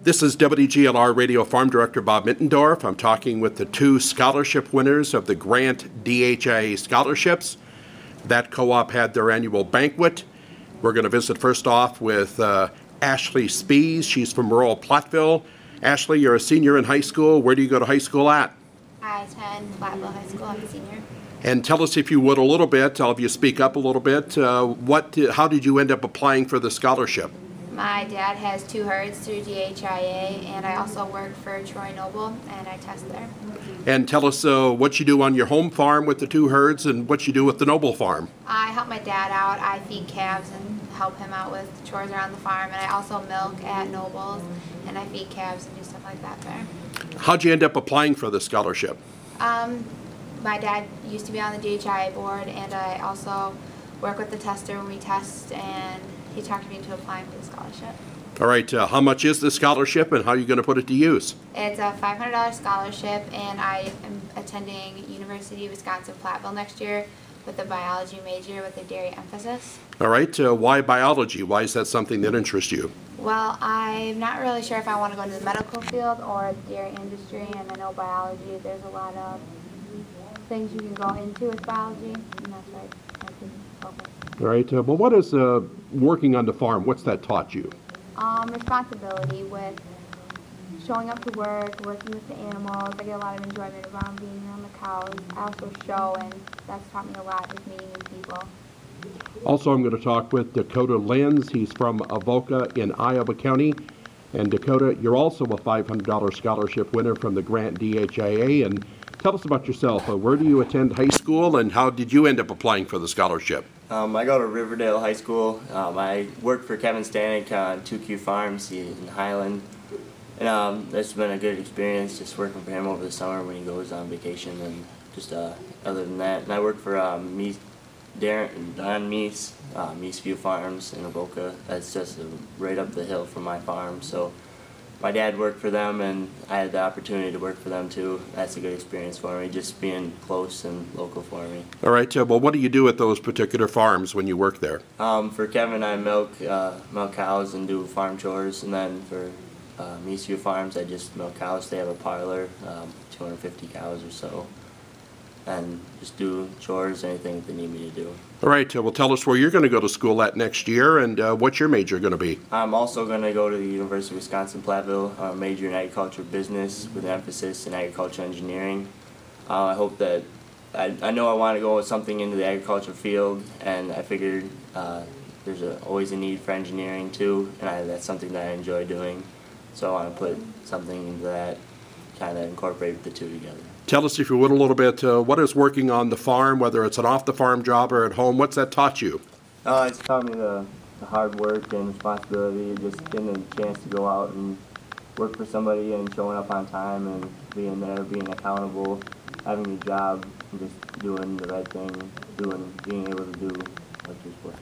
This is WGLR Radio Farm Director Bob Middendorf. I'm talking with the two scholarship winners of the Grant DHIC scholarships. That co-op had their annual banquet. We're going to visit first off with Ashley Spees. She's from rural Platteville. Ashley, you're a senior in high school. Where do you go to high school at? I attend Platteville High School. I'm a senior. And tell us, if you would, a little bit, I'll have you speak up a little bit. How did you end up applying for the scholarship? My dad has 2 herds through DHIA, and I also work for Troy Noble, and I test there. And tell us what you do on your home farm with the 2 herds and what you do with the Noble farm. I help my dad out. I feed calves and help him out with chores around the farm, and I also milk at Noble's, and I feed calves and do stuff like that there. How'd you end up applying for the scholarship? My dad used to be on the DHIA board, and I also work with the tester when we test, and he talked me into applying for the scholarship. All right, how much is the scholarship and how are you going to put it to use? It's a $500 scholarship, and I am attending University of Wisconsin-Platteville next year with a biology major with a dairy emphasis. All right, why biology? Why is that something that interests you? Well, I'm not really sure if I want to go into the medical field or the dairy industry, and I know biology, there's a lot of things you can go into with biology, and that's why I can focus. All right, well, what is working on the farm, what's that taught you? Responsibility with showing up to work, working with the animals. I get a lot of enjoyment around being around the cows. I also show, and that's taught me a lot, just meeting new people. Also, I'm going to talk with Dakota Lenz. He's from Avoca in Iowa County. And Dakota, you're also a $500 scholarship winner from the Grant DHIA. And tell us about yourself. Where do you attend high school, and how did you end up applying for the scholarship? I go to Riverdale High School. I work for Kevin Stanek on 2Q Farms in Highland. And it's been a good experience just working for him over the summer when he goes on vacation, and just other than that. And I work for Don Meese, Meeseview Farms in Avoca. That's just right up the hill from my farm. So my dad worked for them, and I had the opportunity to work for them too. That's a good experience for me, just being close and local for me. All right, well, what do you do at those particular farms when you work there? For Kevin, I milk cows and do farm chores, and then for Meeseview Farms, I just milk cows. They have a parlor, 250 cows or so, and just do chores, anything that they need me to do. All right, well, tell us where you're going to go to school at next year, and what's your major going to be? I'm also going to go to the University of Wisconsin-Platteville, major in agriculture business with an emphasis in agricultural engineering. I hope that, I know I want to go with something into the agriculture field, and I figured there's always a need for engineering too, and that's something that I enjoy doing. So I want to put something into that, kind of incorporate the two together. Tell us, if you would, a little bit, what is working on the farm, whether it's an off-the-farm job or at home, what's that taught you? It's taught me the hard work and responsibility, just getting a chance to go out and work for somebody and showing up on time and being there, being accountable, having a job, and just doing the right thing, being able to do what you're supposed to do.